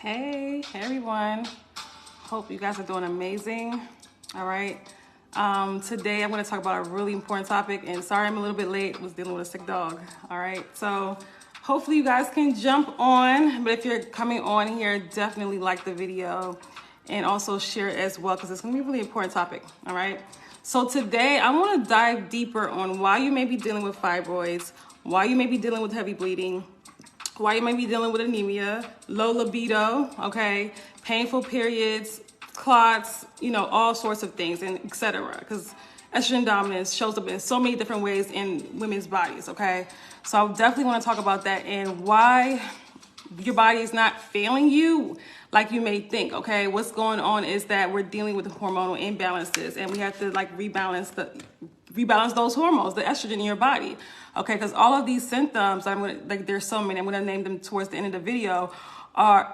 Hey everyone, hope you guys are doing amazing. All right, today I'm going to talk about a really important topic, and sorry I'm a little bit late, was dealing with a sick dog. All right, so hopefully you guys can jump on, but if you're coming on here, definitely like the video and also share it as well, because it's going to be a really important topic. All right, so today I want to dive deeper on why you may be dealing with fibroids, why you may be dealing with heavy bleeding, why you may be dealing with anemia, low libido, okay, painful periods, clots, all sorts of things, and etc. Because estrogen dominance shows up in so many different ways in women's bodies, okay? So I definitely want to talk about that and why your body is not failing you like you may think, okay? What's going on is that we're dealing with hormonal imbalances, and we have to rebalance those hormones, the estrogen in your body, okay? Because all of these symptoms, there's so many, I'm gonna name them towards the end of the video,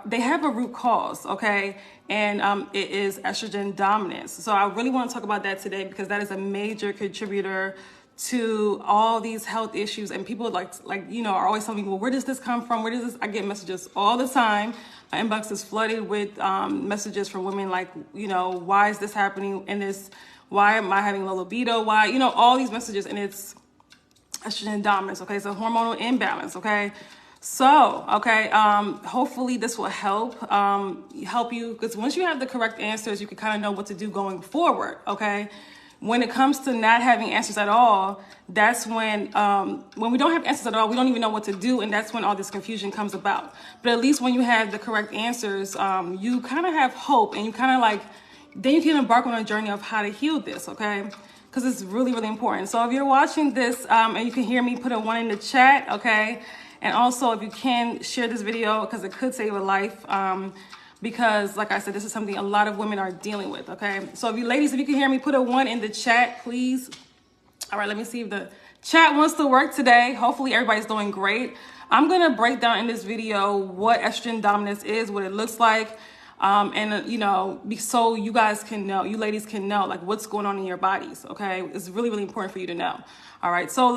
they have a root cause, okay? And it is estrogen dominance. So I really want to talk about that today, because that is a major contributor to all these health issues. And people are always telling me, well, where does this come from? Where does this? I get messages all the time. My inbox is flooded with messages from women like, why is this happening? And why am I having low libido? Why, all these messages, and it's estrogen dominance, okay? So hormonal imbalance, okay? So, okay, hopefully this will help you, because once you have the correct answers, you can kind of know what to do going forward, okay? When it comes to not having answers at all, that's when we don't have answers at all, we don't even know what to do, and that's when all this confusion comes about. But at least when you have the correct answers, you kind of have hope, and you kind of then you can embark on a journey of how to heal this, okay? Because it's really, really important. So if you're watching this and you can hear me, put a 1 in the chat, okay? And also, if you can, share this video, because it could save a life. Because, like I said, this is something a lot of women are dealing with, okay? So if you ladies, if you can hear me, put a 1 in the chat, please. All right, let me see if the chat wants to work today. Hopefully everybody's doing great. I'm going to break down in this video what estrogen dominance is, what it looks like. So you guys can know, you ladies can know, what's going on in your bodies, okay? It's really, really important for you to know. All right, so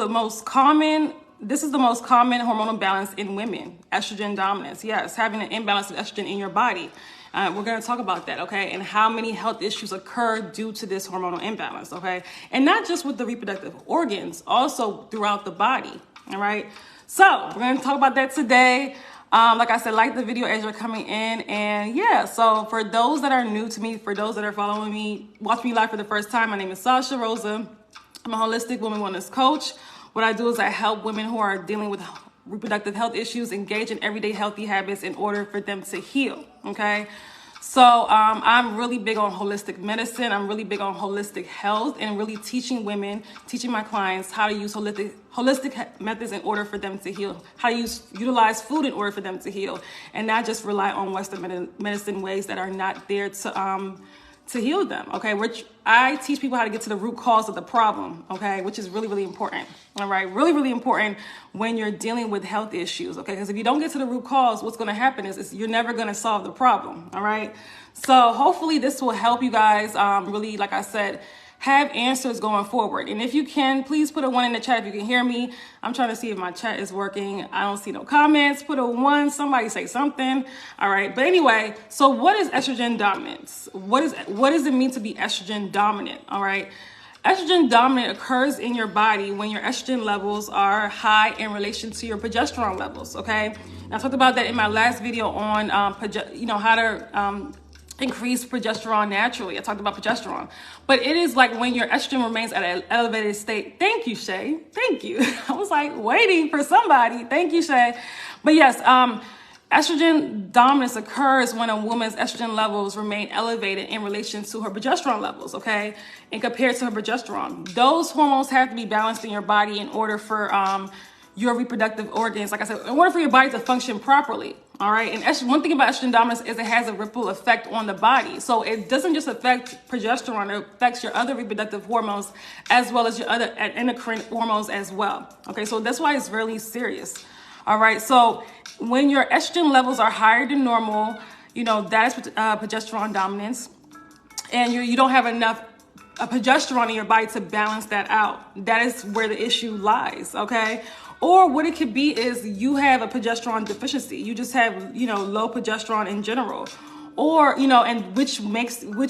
this is the most common hormonal balance in women, estrogen dominance. Yes, having an imbalance of estrogen in your body. We're going to talk about that, okay? And how many health issues occur due to this hormonal imbalance, okay? And not just with the reproductive organs, also throughout the body, all right? So we're going to talk about that today. Like I said, like the video as you're coming in. And yeah, so for those that are new to me, for those that are following me, watch me live for the first time, my name is Sasha Rosa. I'm a holistic woman wellness coach. What I do is I help women who are dealing with reproductive health issues engage in everyday healthy habits in order for them to heal, okay? So I'm really big on holistic medicine. I'm really big on holistic health, and really teaching my clients how to use holistic methods in order for them to heal, how to utilize food in order for them to heal, and not just rely on Western medicine ways that are not there to heal them, okay? Which I teach people how to get to the root cause of the problem, okay? Which is really, really important, all right? Really, really important when you're dealing with health issues, okay? Because if you don't get to the root cause, what's gonna happen is you're never gonna solve the problem, all right? So hopefully this will help you guys really, like I said, have answers going forward. And if you can, please put a 1 in the chat if you can hear me. I'm trying to see if my chat is working. I don't see no comments. Put a 1, somebody say something. All right, but anyway, so what is estrogen dominance? What does it mean to be estrogen dominant? All right, estrogen dominant occurs in your body when your estrogen levels are high in relation to your progesterone levels, okay? And I talked about that in my last video on how to increase progesterone naturally. I talked about progesterone, but it is like when your estrogen remains at an elevated state. Thank you, Shay. Thank you. I was waiting for somebody. Thank you, Shay. But yes, estrogen dominance occurs when a woman's estrogen levels remain elevated in relation to her progesterone levels, okay? And compared to her progesterone. Those hormones have to be balanced in your body in order for your reproductive organs, like I said, in order for your body to function properly. All right, and one thing about estrogen dominance is it has a ripple effect on the body. So it doesn't just affect progesterone, it affects your other reproductive hormones as well as your other endocrine hormones as well. Okay, so that's why it's really serious. All right, so when your estrogen levels are higher than normal, that is progesterone dominance, and you don't have enough progesterone in your body to balance that out. That is where the issue lies, okay? Or what it could be is you have a progesterone deficiency. You just have, low progesterone in general. Or, and which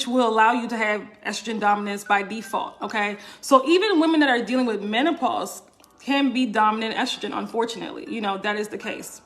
will allow you to have estrogen dominance by default, okay? So even women that are dealing with menopause can be dominant estrogen, unfortunately. That is the case.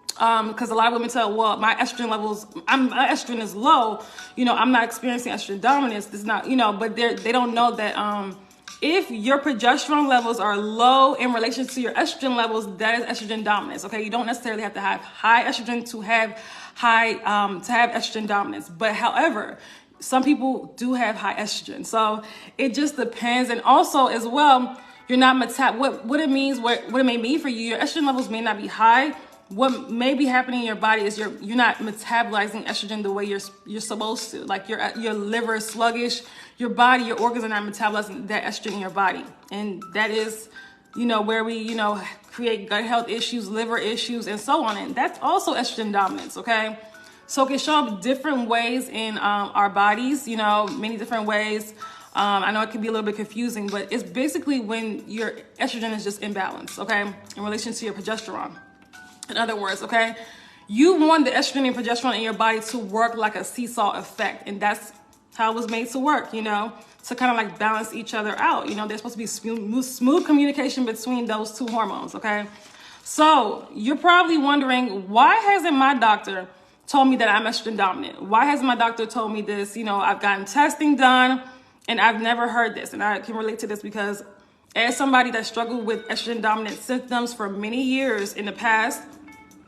Because a lot of women tell, well, my estrogen is low. I'm not experiencing estrogen dominance. This is not, but they don't know that if your progesterone levels are low in relation to your estrogen levels, that is estrogen dominance. Okay, you don't necessarily have to have high estrogen to have estrogen dominance. But however, some people do have high estrogen, so it just depends. And also, as well, you're not what it means. What it may mean for you. Your estrogen levels may not be high. What may be happening in your body is you're not metabolizing estrogen the way you're supposed to. Like your liver is sluggish, your body, your organs are not metabolizing that estrogen in your body, and that is, where we create gut health issues, liver issues, and so on. And that's also estrogen dominance. Okay, so it can show up different ways in our bodies. Many different ways. I know it can be a little bit confusing, but it's basically when your estrogen is just imbalanced. Okay, in relation to your progesterone. In other words, okay, you want the estrogen and progesterone in your body to work like a seesaw effect. And that's how it was made to work, to kind of like balance each other out. There's supposed to be smooth communication between those two hormones, okay? So you're probably wondering, why hasn't my doctor told me that I'm estrogen dominant? Why hasn't my doctor told me this? I've gotten testing done and I've never heard this. And I can relate to this because as somebody that struggled with estrogen dominant symptoms for many years in the past,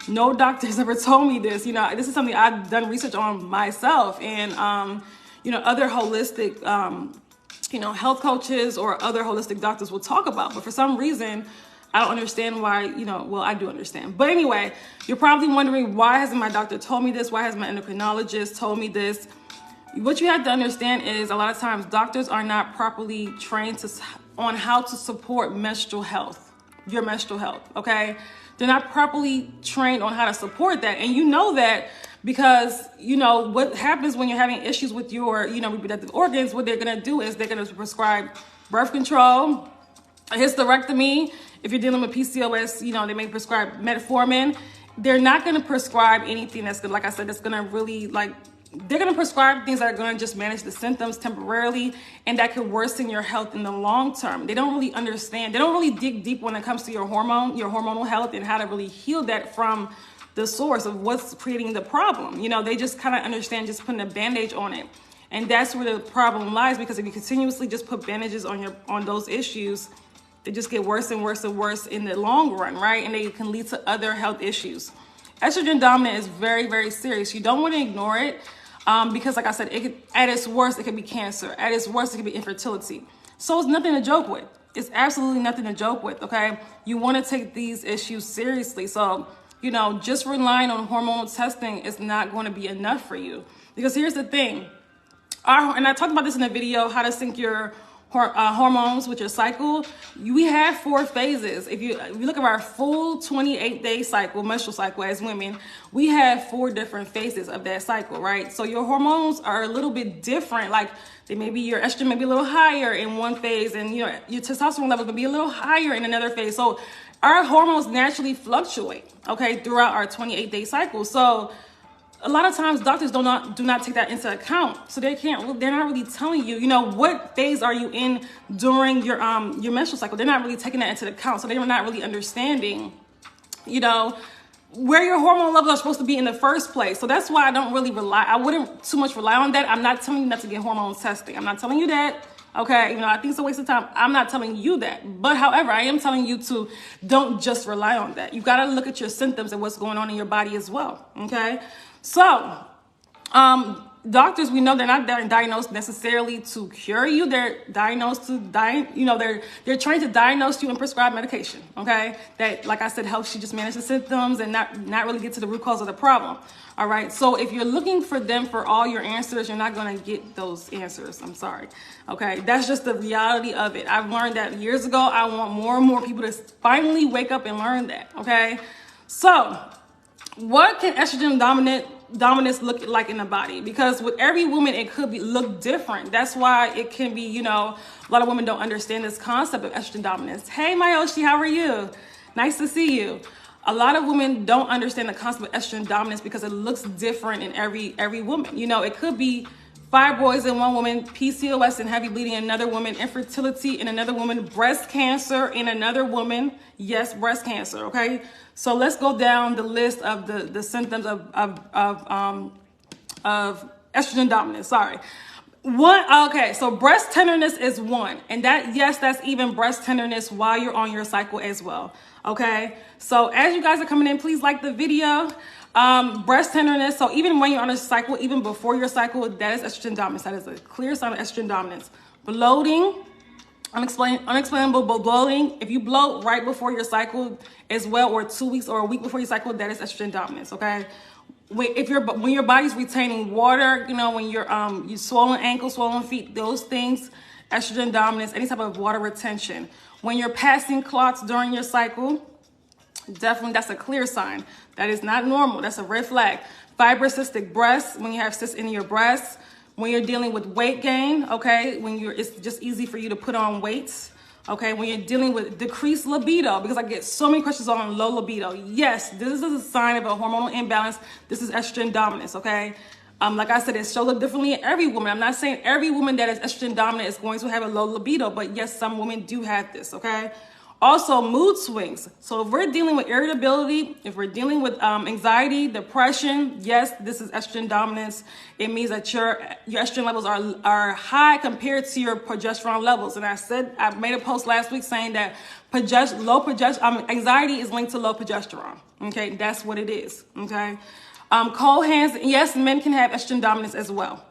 no doctor has ever told me this. This is something I've done research on myself, and other holistic, health coaches or other holistic doctors will talk about. But for some reason, I don't understand why. Well, I do understand. But anyway, you're probably wondering, why hasn't my doctor told me this? Why hasn't my endocrinologist told me this? What you have to understand is a lot of times doctors are not properly trained on how to support menstrual health, your menstrual health. Okay. They're not properly trained on how to support that. And that because, what happens when you're having issues with your, reproductive organs, what they're going to do is they're going to prescribe birth control, a hysterectomy. If you're dealing with PCOS, they may prescribe metformin. They're not going to prescribe anything that's good. Like I said, that's going to really they're going to prescribe things that are going to just manage the symptoms temporarily, and that could worsen your health in the long term. They don't really understand. They don't really dig deep when it comes to your hormonal health and how to really heal that from the source of what's creating the problem. They just kind of understand just putting a bandage on it. And that's where the problem lies, because if you continuously just put bandages on those issues, they just get worse and worse and worse in the long run, right? And they can lead to other health issues. Estrogen dominant is very, very serious. You don't want to ignore it. Because like I said, at its worst, it could be cancer. At its worst, it could be infertility. So it's nothing to joke with. It's absolutely nothing to joke with, okay? You want to take these issues seriously. So, just relying on hormonal testing is not going to be enough for you. Because here's the thing. And I talked about this in a video, how to sync your hormones with your cycle. We have 4 phases. If you look at our full 28-day cycle, menstrual cycle as women, we have 4 different phases of that cycle, right? So your hormones are a little bit different. Like your estrogen may be a little higher in one phase, and your testosterone level can be a little higher in another phase. So our hormones naturally fluctuate, okay, throughout our 28-day cycle. So a lot of times doctors do not take that into account. So they're not really telling you, what phase are you in during your menstrual cycle. They're not really taking that into account. So they're not really understanding, where your hormone levels are supposed to be in the first place. So that's why I wouldn't too much rely on that. I'm not telling you not to get hormone testing. I'm not telling you that. Okay, I think it's a waste of time. I'm not telling you that. But however, I am telling you to don't just rely on that. You got to look at your symptoms and what's going on in your body as well. Okay. So, doctors, we know they're not diagnosed necessarily to cure you. They're diagnosed to they're trained to diagnose you and prescribe medication. Okay, that, like I said, helps you just manage the symptoms and not really get to the root cause of the problem. All right. So if you're looking for them for all your answers, you're not going to get those answers. I'm sorry. Okay, that's just the reality of it. I've learned that years ago. I want more and more people to finally wake up and learn that. Okay, so what can estrogen dominance look like in the body? Because with every woman, it could look different. That's why it can be, a lot of women don't understand this concept of estrogen dominance. Hey, Mayoshi, how are you? Nice to see you. A lot of women don't understand the concept of estrogen dominance because it looks different in every woman. You know, it could be fibroids in one woman, PCOS and heavy bleeding in another woman, infertility in another woman, breast cancer in another woman. Yes, breast cancer. Okay, so let's go down the list of the symptoms of estrogen dominance. Sorry. One, okay, so breast tenderness is one, and that's even breast tenderness while you're on your cycle as well. Okay, so as you guys are coming in, please like the video. Breast tenderness, so even when you're on a cycle, even before your cycle, that is estrogen dominance. That is a clear sign of estrogen dominance. Bloating, unexplainable bloating. If you bloat right before your cycle as well, or 2 weeks or a week before your cycle, that is estrogen dominance. Okay. When your body's retaining water, you know, when you're you swollen ankles, swollen feet, those things, estrogen dominance, any type of water retention. When you're passing clots during your cycle, definitely that's a clear sign. That is not normal. That's a red flag. Fibrocystic breasts, when you have cysts in your breasts. When you're dealing with weight gain, okay, it's just easy for you to put on weights. Okay, when you're dealing with decreased libido, because I get so many questions on low libido. Yes, this is a sign of a hormonal imbalance. This is estrogen dominance, okay? Like I said, it shows up differently in every woman. I'm not saying every woman that is estrogen dominant is going to have a low libido, but yes, some women do have this, okay? Also, mood swings. So if we're dealing with irritability, if we're dealing with anxiety, depression, yes, this is estrogen dominance. It means that your estrogen levels are high compared to your progesterone levels. And I made a post last week saying that anxiety is linked to low progesterone. Okay, that's what it is. Okay, cold hands. Yes, men can have estrogen dominance as well.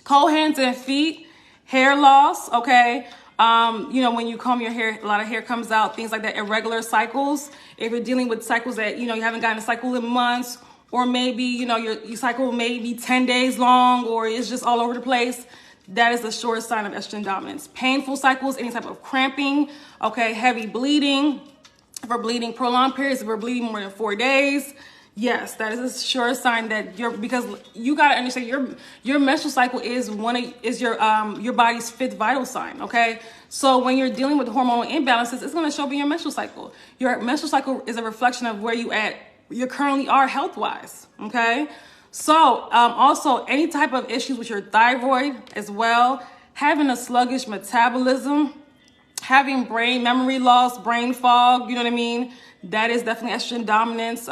Cold hands and feet, hair loss. Okay. You know, when you comb your hair, a lot of hair comes out, things like that, irregular cycles. If you're dealing with cycles that, you know, you haven't gotten a cycle in months, or maybe, you know, your cycle may be 10 days long, or it's just all over the place, that is a sure sign of estrogen dominance. Painful cycles, any type of cramping, okay, heavy bleeding, if we're bleeding prolonged periods, if we're bleeding more than 4 days, yes, that is a sure sign that because you got to understand your menstrual cycle is your body's fifth vital sign, okay? So when you're dealing with hormonal imbalances, it's going to show up in your menstrual cycle. Your menstrual cycle is a reflection of where you currently are health-wise, okay? So also any type of issues with your thyroid as well, having a sluggish metabolism, having brain memory loss, brain fog, you know what I mean? That is definitely estrogen dominance.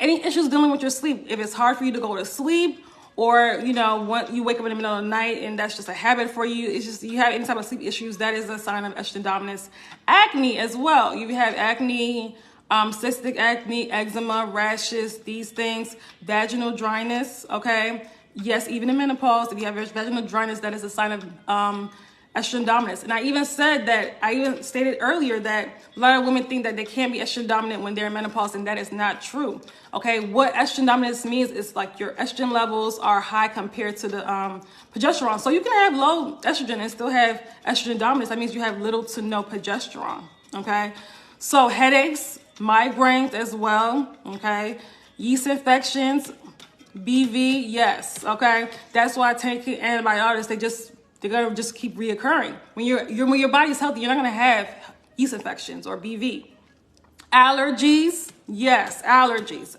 Any issues dealing with your sleep, if it's hard for you to go to sleep, or, you know, when you wake up in the middle of the night and that's just a habit for you, it's just you have any type of sleep issues, that is a sign of estrogen dominance. Acne as well. You have acne, cystic acne, eczema, rashes, these things, vaginal dryness, okay? Yes, even in menopause, if you have vaginal dryness, that is a sign of estrogen dominance. And I even stated earlier that a lot of women think that they can't be estrogen dominant when they're in menopause, and that is not true. Okay, what estrogen dominance means is like your estrogen levels are high compared to the progesterone. So you can have low estrogen and still have estrogen dominance. That means you have little to no progesterone. Okay, so headaches, migraines as well. Okay, yeast infections, BV, yes. Okay, that's why taking antibiotics, they're gonna just keep reoccurring. When your body's healthy, you're not gonna have yeast infections or BV. Allergies, yes, allergies.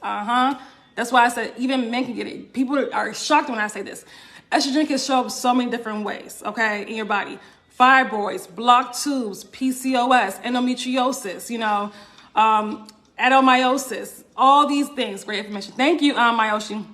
That's why I said even men can get it. People are shocked when I say this. Estrogen can show up so many different ways, okay, in your body. Fibroids, blocked tubes, PCOS, endometriosis, you know, adenomyosis, all these things. Great information. Thank you, Mayoshi.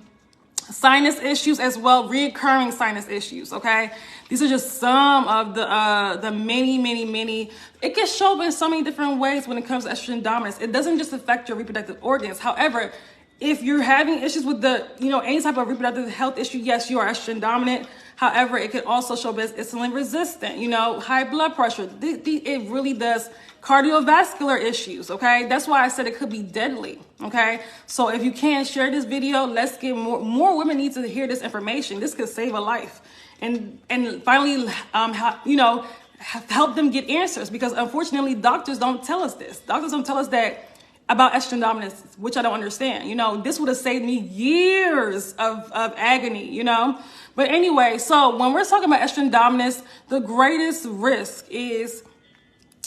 Sinus issues as well, reoccurring sinus issues, okay? These are just some of the many. It can show up in so many different ways when it comes to estrogen dominance. It doesn't just affect your reproductive organs. However, if you're having issues with any type of reproductive health issue, yes, you are estrogen dominant. However, it can also show up as insulin resistant, high blood pressure. It really does. Cardiovascular issues, okay? That's why I said it could be deadly, okay? So if you can share this video, let's get more women need to hear this information. This could save a life. And finally, help them get answers, because unfortunately, doctors don't tell us this. Doctors don't tell us that about estrogen dominance, which I don't understand. This would have saved me years of agony, But anyway, so when we're talking about estrogen dominance, the greatest risk is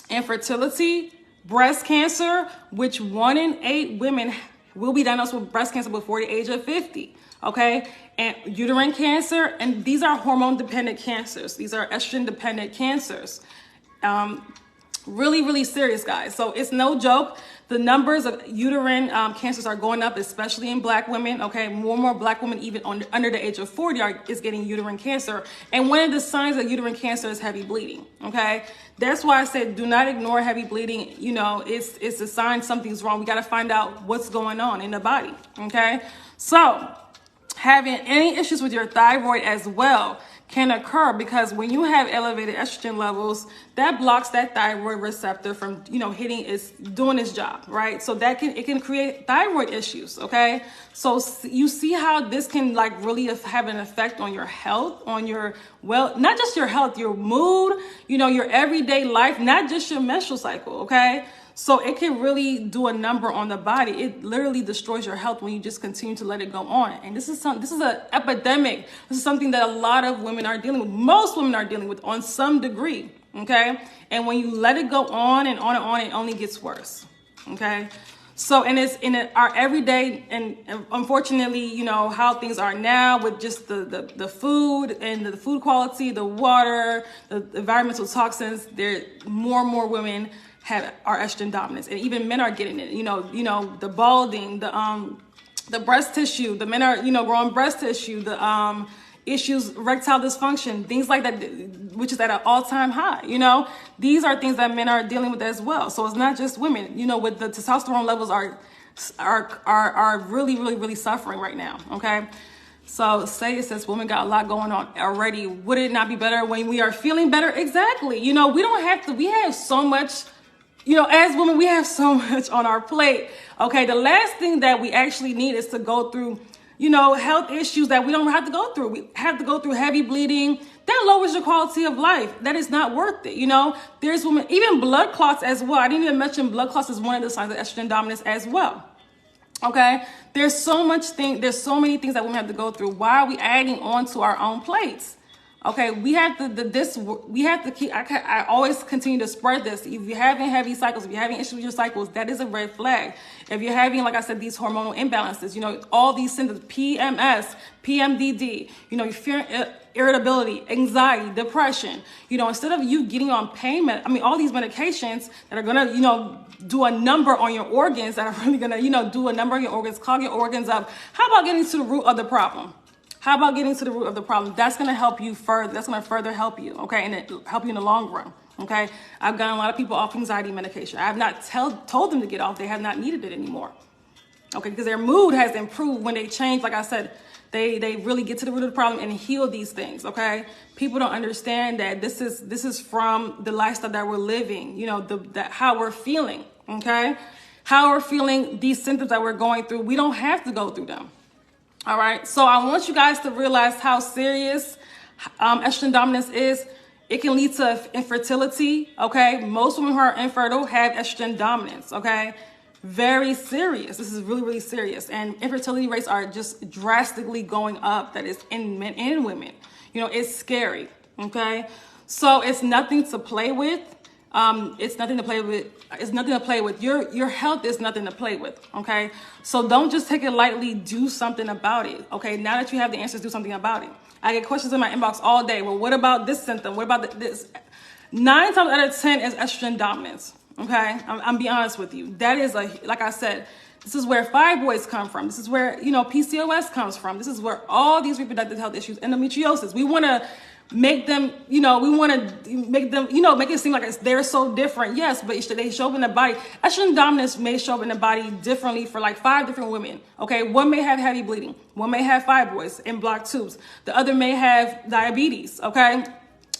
infertility, breast cancer, which 1 in 8 women will be diagnosed with breast cancer before the age of 50. Okay, and uterine cancer, and these are hormone-dependent cancers. These are estrogen-dependent cancers. Really, really serious, guys. So it's no joke. The numbers of uterine cancers are going up, especially in Black women. Okay, more and more Black women, even under the age of 40, is getting uterine cancer. And one of the signs of uterine cancer is heavy bleeding. Okay, that's why I said do not ignore heavy bleeding. You know, it's a sign something's wrong. We got to find out what's going on in the body. Okay, so having any issues with your thyroid as well can occur, because when you have elevated estrogen levels, that blocks that thyroid receptor from, you know, doing its job, right? So it can create thyroid issues. Okay, so you see how this can like really have an effect on your health, on your, well, not just your health, your mood, you know, your everyday life, not just your menstrual cycle. Okay, so it can really do a number on the body. It literally destroys your health when you just continue to let it go on. And this is an epidemic. This is something that a lot of women are dealing with. Most women are dealing with on some degree. Okay, and when you let it go on and on and on, it only gets worse. Okay, so and it's in our everyday, and unfortunately, you know how things are now with just the food and the food quality, the water, the environmental toxins. There more and more women are estrogen dominance, and even men are getting it. You know the balding, the breast tissue. The men are growing breast tissue. The issues, erectile dysfunction, things like that, which is at an all-time high. You know, these are things that men are dealing with as well. So it's not just women. You know, with the testosterone levels are really, really, really suffering right now. Okay. So since women got a lot going on already, would it not be better when we are feeling better? Exactly. You know, we have so much. You know, as women, we have so much on our plate. Okay, the last thing that we actually need is to go through, you know, health issues that we don't have to go through. We have to go through heavy bleeding. That lowers your quality of life. That is not worth it. You know, there's women, even blood clots as well. I didn't even mention blood clots is one of the signs of estrogen dominance as well. Okay, there's so many things that women have to go through. Why are we adding on to our own plates? Okay, we have to keep, I always continue to spread this. If you're having heavy cycles, if you're having issues with your cycles, that is a red flag. If you're having, like I said, these hormonal imbalances, you know, all these symptoms, PMS, PMDD, you know, you fear irritability, anxiety, depression, you know, instead of you getting on pain, all these medications that are going to, you know, do a number on your organs, that are really going to, you know, do a number on your organs, clog your organs up. How about getting to the root of the problem? How about getting to the root of the problem? That's going to help you further. That's going to further help you. Okay. And it help you in the long run. Okay. I've gotten a lot of people off anxiety medication. I have not told them to get off. They have not needed it anymore. Okay. Because their mood has improved when they change. Like I said, they really get to the root of the problem and heal these things. Okay. People don't understand that this is from the lifestyle that we're living, you know, how we're feeling. Okay. How we're feeling, these symptoms that we're going through. We don't have to go through them. All right, so I want you guys to realize how serious estrogen dominance is. It can lead to infertility, okay? Most women who are infertile have estrogen dominance, okay? Very serious. This is really, really serious. And infertility rates are just drastically going up. That is in men and women. You know, it's scary, okay? So it's nothing to play with. It's nothing to play with. It's nothing to play with. Your health is nothing to play with. Okay. So don't just take it lightly. Do something about it. Okay. Now that you have the answers, do something about it. I get questions in my inbox all day. Well, what about this symptom? What about this? 9 times out of 10 is estrogen dominance. Okay. I'm being honest with you. That is like I said, this is where fibroids come from. This is where, you know, PCOS comes from. This is where all these reproductive health issues, endometriosis, we want to make them, you know, we want to make them, you know, make it seem like they're so different. Yes, but they show up in the body. Estrogen dominance may show up in the body differently for like 5 different women. Okay, one may have heavy bleeding. One may have fibroids and blocked tubes. The other may have diabetes. Okay.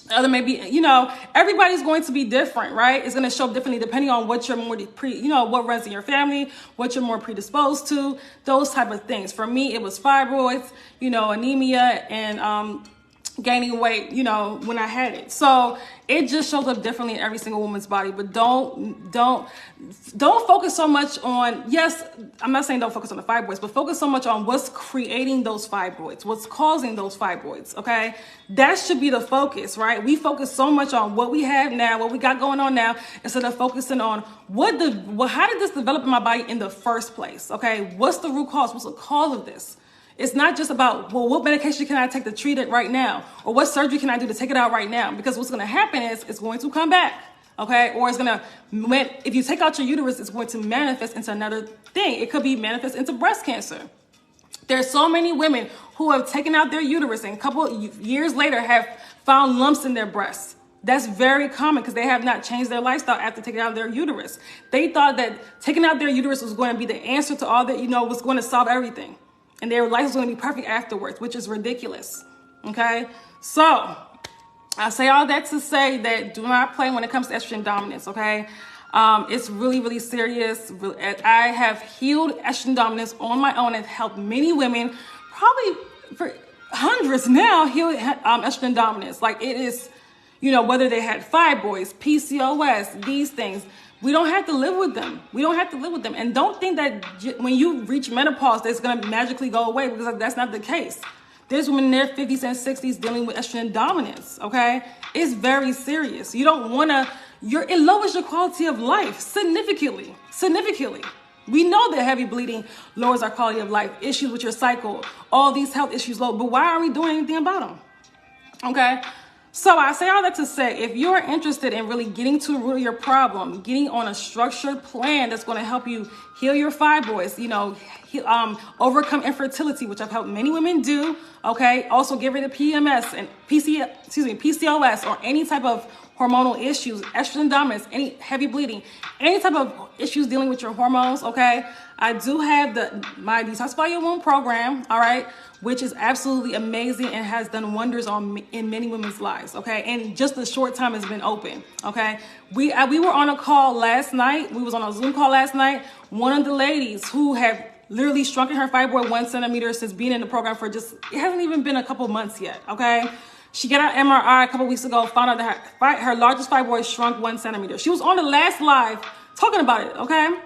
The other may be, you know, everybody's going to be different, right? It's going to show up differently depending on what you're more what runs in your family, what you're more predisposed to, those type of things. For me, it was fibroids, you know, anemia, and gaining weight, you know, when I had it. So it just shows up differently in every single woman's body. But don't focus so much on, yes, I'm not saying don't focus on the fibroids, but focus so much on what's creating those fibroids, what's causing those fibroids, okay? That should be the focus, right? We focus so much on what we have now, what we got going on now, instead of focusing on how did this develop in my body in the first place, okay? What's the root cause? What's the cause of this? It's not just about, well, what medication can I take to treat it right now? Or what surgery can I do to take it out right now? Because what's going to happen is it's going to come back, okay? Or it's going to, if you take out your uterus, it's going to manifest into another thing. It could be manifest into breast cancer. There's so many women who have taken out their uterus and a couple years later have found lumps in their breasts. That's very common because they have not changed their lifestyle after taking out their uterus. They thought that taking out their uterus was going to be the answer to all that, you know, was going to solve everything. And their life is going to be perfect afterwards, which is ridiculous, okay? So I say all that to say that do not play when it comes to estrogen dominance, okay? It's really, really serious. I have healed estrogen dominance on my own and helped many women, probably for hundreds now, heal estrogen dominance. Like it is, you know, whether they had fibroids, PCOS, these things. We don't have to live with them. We don't have to live with them. And don't think that when you reach menopause, that's going to magically go away, because that's not the case. There's women in their 50s and 60s dealing with estrogen dominance, okay? It's very serious. You don't want to, it lowers your quality of life significantly. We know that heavy bleeding lowers our quality of life, issues with your cycle, all these health issues low, but why aren't we doing anything about them? Okay? So I say all that to say, if you're interested in really getting to the root of your problem, getting on a structured plan that's going to help you heal your fibroids, you know, overcome infertility, which I've helped many women do, okay? Also get rid of PMS and PCOS or any type of hormonal issues, estrogen dominance, any heavy bleeding, any type of issues dealing with your hormones, okay? I do have my Detoxify Your Womb program, all right, which is absolutely amazing and has done wonders in many women's lives, okay? And just a short time it's been open, okay? We were on a call last night. We was on a Zoom call last night. One of the ladies who have literally shrunken her fibroid 1 centimeter since being in the program for it hasn't even been a couple months yet, okay? She got an MRI a couple weeks ago, found out that her largest fibroid shrunk 1 centimeter. She was on the last live talking about it, okay?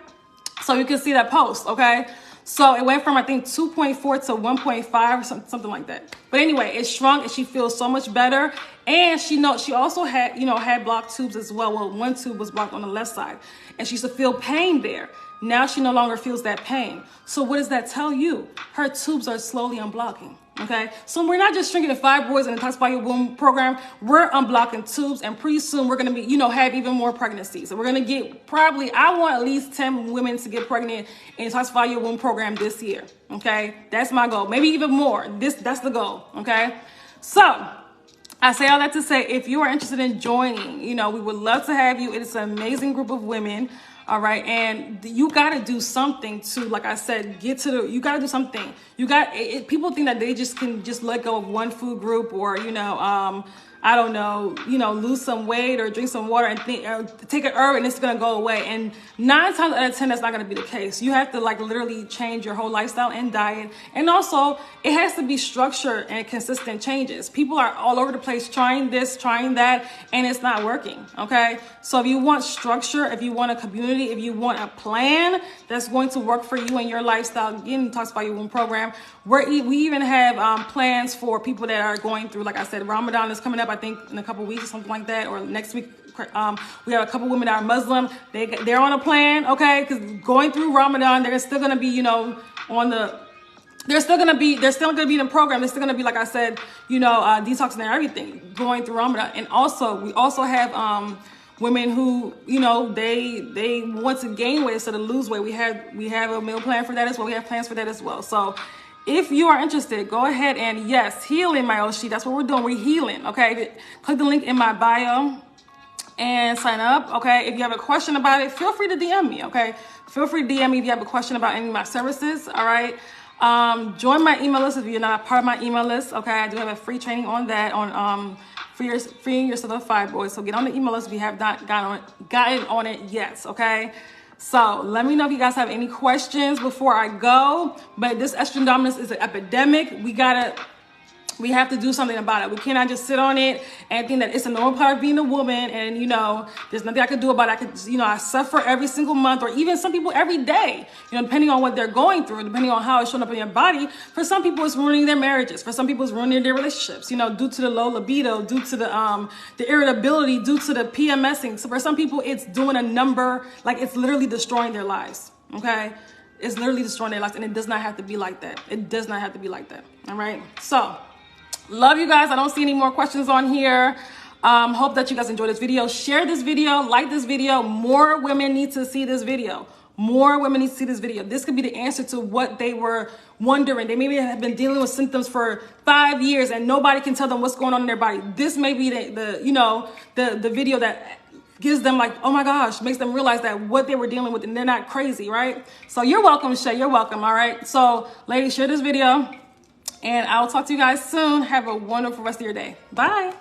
So you can see that post, okay? So it went from, I think, 2.4 to 1.5 or something like that. But anyway, it shrunk and she feels so much better. And she also had blocked tubes as well. Well, one tube was blocked on the left side and she used to feel pain there. Now she no longer feels that pain. So what does that tell you? Her tubes are slowly unblocking. Okay, so we're not just shrinking the fibroids in the Detoxify Your Womb program. We're unblocking tubes, and pretty soon we're going to be, have even more pregnancies. So we're going to get I want at least 10 women to get pregnant in the Detoxify Your Womb program this year. Okay, that's my goal. Maybe even more. That's the goal. Okay, so I say all that to say, if you are interested in joining, we would love to have you. It is an amazing group of women. All right. And you got to do something to, like I said, you got to do something. People think that they can let go of one food group or, I don't know, lose some weight or drink some water and take an herb and it's going to go away. And 9 times out of 10, that's not going to be the case. You have to literally change your whole lifestyle and diet. And also it has to be structured and consistent changes. People are all over the place trying this, trying that, and it's not working. Okay. So if you want structure, if you want a community, if you want a plan that's going to work for you and your lifestyle, get in the Detoxify Your Womb program. We even have plans for people that are going through, like I said, Ramadan is coming up, I think in a couple weeks or something like that, or next week. We have a couple women that are Muslim. They're on a plan, okay? Because going through Ramadan, they're still going to be, they're still going to be in the program. They're still going to be, like I said, detoxing and everything going through Ramadan. And we also have women who, they want to gain weight instead of lose weight. We have a meal plan for that as well. We have plans for that as well. So if you are interested, go ahead and healing my Oshi. That's what we're doing. We're healing. Okay. Click the link in my bio and sign up. Okay. If you have a question about it, feel free to DM me. Okay. Feel free to DM me if you have a question about any of my services. All right. Join my email list if you're not a part of my email list. Okay. I do have a free training on that freeing yourself of fibroids. So get on the email list if you have not gotten on it yet. Okay. So let me know if you guys have any questions before I go. But this estrogen dominance is an epidemic. We gotta We have to do something about it. We cannot just sit on it and think that it's a normal part of being a woman and, you know, there's nothing I could do about it. I could, you know, I suffer every single month, or even some people every day, you know, depending on what they're going through, depending on how it's showing up in your body. For some people, it's ruining their marriages. For some people, it's ruining their relationships, you know, due to the low libido, due to the irritability, due to the PMSing. So for some people, it's doing a number, like it's literally destroying their lives, okay? It's literally destroying their lives, and it does not have to be like that. It does not have to be like that, all right? So, love you guys. I don't see any more questions on here. Hope that you guys enjoyed this video. Share this video, like this video. More women need to see this video. More women need to see this video. This could be the answer to what they were wondering. They maybe have been dealing with symptoms for 5 years and nobody can tell them what's going on in their body. This may be the video that gives them like, oh my gosh, makes them realize that what they were dealing with and they're not crazy, right? So you're welcome, Shay. You're welcome, all right? So ladies, share this video. And I'll talk to you guys soon. Have a wonderful rest of your day. Bye.